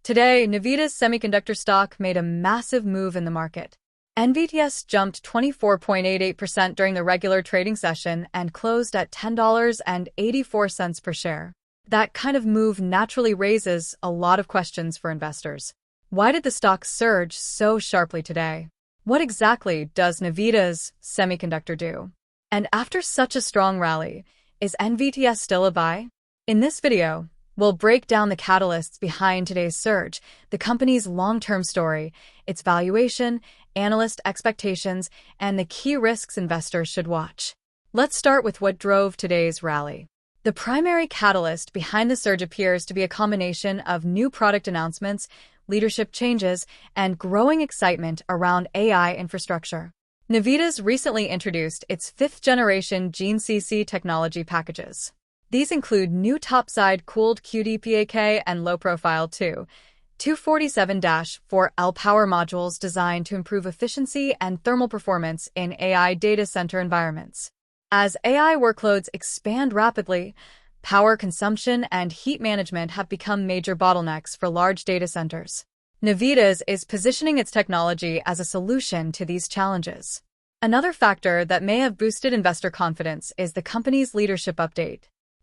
Today, Navitas Semiconductor stock made a massive move in the market. NVTS jumped 24.88% during the regular trading session and closed at $10.84 per share. That kind of move naturally raises a lot of questions for investors. Why did the stock surge so sharply today? What exactly does Navitas Semiconductor do? And after such a strong rally, is NVTS still a buy? In this video, we'll break down the catalysts behind today's surge, the company's long-term story, its valuation, analyst expectations, and the key risks investors should watch. Let's start with what drove today's rally. The primary catalyst behind the surge appears to be a combination of new product announcements, leadership changes, and growing excitement around AI infrastructure. Navitas recently introduced its fifth-generation GaN and SiC technology packages. These include new topside cooled QD-PAK and low-profile 247-4L power modules designed to improve efficiency and thermal performance in AI data center environments. As AI workloads expand rapidly, power consumption and heat management have become major bottlenecks for large data centers. Navitas is positioning its technology as a solution to these challenges. Another factor that may have boosted investor confidence is the company's leadership update.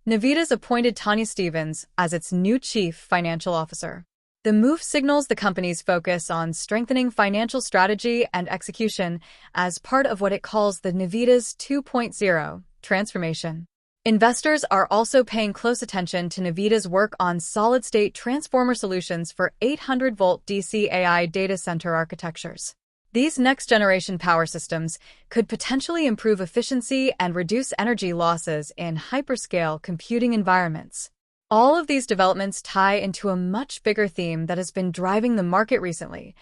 Navitas appointed Tanya Stevens as its new chief financial officer. The move signals the company's focus on strengthening financial strategy and execution as part of what it calls the Navitas 2.0 transformation. Investors are also paying close attention to Navitas' work on solid-state transformer solutions for 800-volt DC AI data center architectures. These next-generation power systems could potentially improve efficiency and reduce energy losses in hyperscale computing environments. All of these developments tie into a much bigger theme that has been driving the market recently: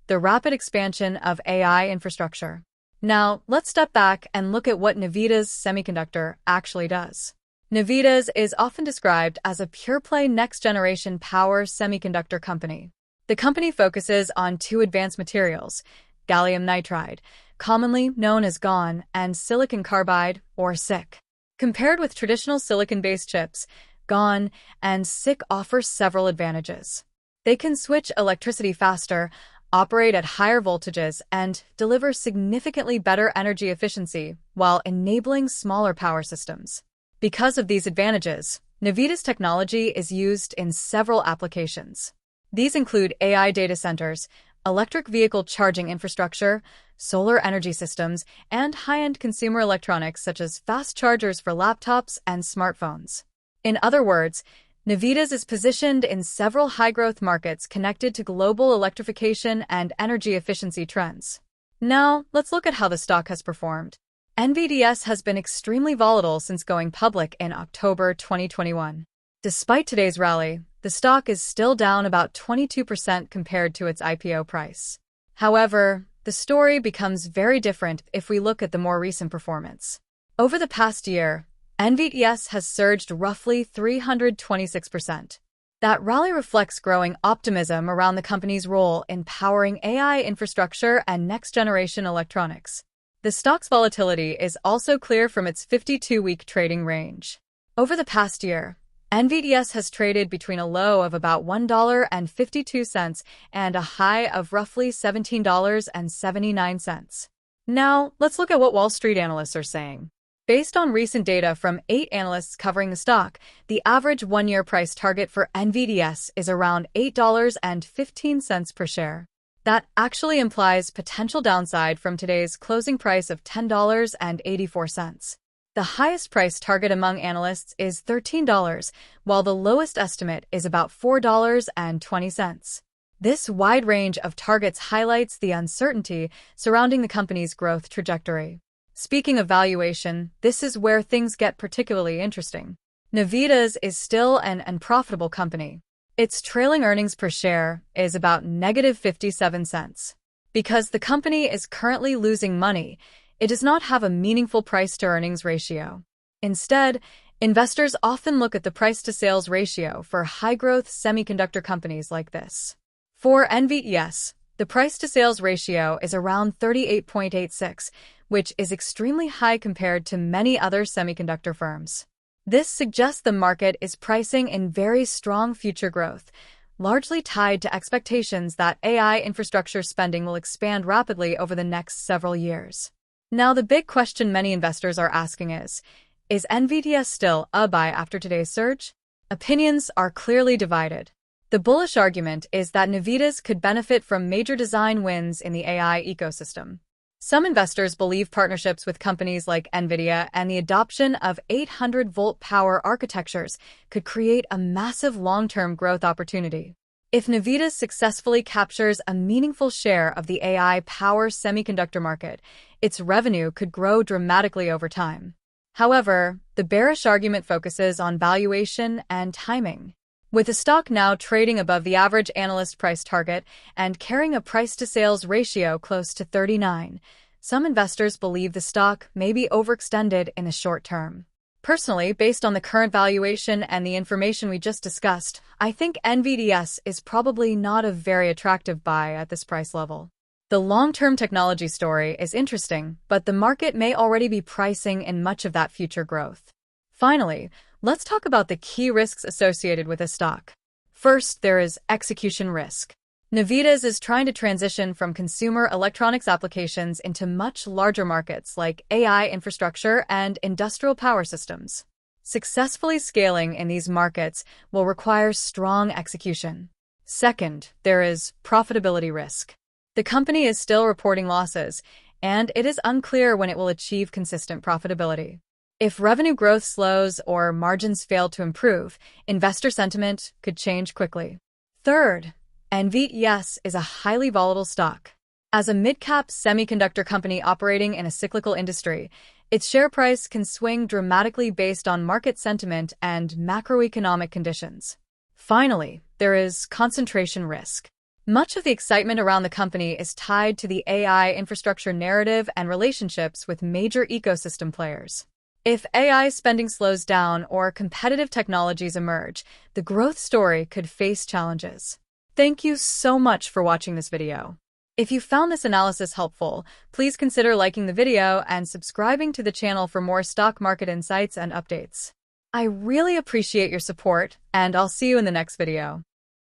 the rapid expansion of AI infrastructure. Now, let's step back and look at what Navitas Semiconductor actually does. Navitas is often described as a pure-play next-generation power semiconductor company. The company focuses on two advanced materials: gallium nitride, commonly known as GaN, and silicon carbide, or SiC. Compared with traditional silicon-based chips, GaN and SiC offer several advantages. They can switch electricity faster, operate at higher voltages, and deliver significantly better energy efficiency while enabling smaller power systems. Because of these advantages, Navitas technology is used in several applications. These include AI data centers, electric vehicle charging infrastructure, solar energy systems, and high-end consumer electronics such as fast chargers for laptops and smartphones. In other words, Navitas is positioned in several high-growth markets connected to global electrification and energy efficiency trends. Now, let's look at how the stock has performed. NVTS has been extremely volatile since going public in October 2021. Despite today's rally, the stock is still down about 22% compared to its IPO price. However, the story becomes very different if we look at the more recent performance. Over the past year, NVTS has surged roughly 326%. That rally reflects growing optimism around the company's role in powering AI infrastructure and next-generation electronics. The stock's volatility is also clear from its 52-week trading range. Over the past year, NVTS has traded between a low of about $1.52 and a high of roughly $17.79. Now, let's look at what Wall Street analysts are saying. Based on recent data from 8 analysts covering the stock, the average one-year price target for NVTS is around $8.15 per share. That actually implies potential downside from today's closing price of $10.84. The highest price target among analysts is $13, while the lowest estimate is about $4.20. This wide range of targets highlights the uncertainty surrounding the company's growth trajectory. Speaking of valuation, this is where things get particularly interesting. Navitas is still an unprofitable company. Its trailing earnings per share is about -57 cents. Because the company is currently losing money, it does not have a meaningful price-to-earnings ratio. Instead, investors often look at the price-to-sales ratio for high-growth semiconductor companies like this. For NVTS, the price-to-sales ratio is around 38.86, which is extremely high compared to many other semiconductor firms. This suggests the market is pricing in very strong future growth, largely tied to expectations that AI infrastructure spending will expand rapidly over the next several years. Now, the big question many investors are asking is NVTS still a buy after today's surge? Opinions are clearly divided. The bullish argument is that Navitas could benefit from major design wins in the AI ecosystem. Some investors believe partnerships with companies like NVIDIA and the adoption of 800-volt power architectures could create a massive long-term growth opportunity. If Navitas successfully captures a meaningful share of the AI power semiconductor market, its revenue could grow dramatically over time. However, the bearish argument focuses on valuation and timing. With the stock now trading above the average analyst price target and carrying a price-to-sales ratio close to 39, some investors believe the stock may be overextended in the short term. Personally, based on the current valuation and the information we just discussed, I think NVTS is probably not a very attractive buy at this price level. The long-term technology story is interesting, but the market may already be pricing in much of that future growth. Finally, let's talk about the key risks associated with this stock. First, there is execution risk. Navitas is trying to transition from consumer electronics applications into much larger markets like AI infrastructure and industrial power systems. Successfully scaling in these markets will require strong execution. Second, there is profitability risk. The company is still reporting losses, and it is unclear when it will achieve consistent profitability. If revenue growth slows or margins fail to improve, investor sentiment could change quickly. Third, NVTS is a highly volatile stock. As a mid-cap semiconductor company operating in a cyclical industry, its share price can swing dramatically based on market sentiment and macroeconomic conditions. Finally, there is concentration risk. Much of the excitement around the company is tied to the AI infrastructure narrative and relationships with major ecosystem players. If AI spending slows down or competitive technologies emerge, the growth story could face challenges. Thank you so much for watching this video. If you found this analysis helpful, please consider liking the video and subscribing to the channel for more stock market insights and updates. I really appreciate your support, and I'll see you in the next video.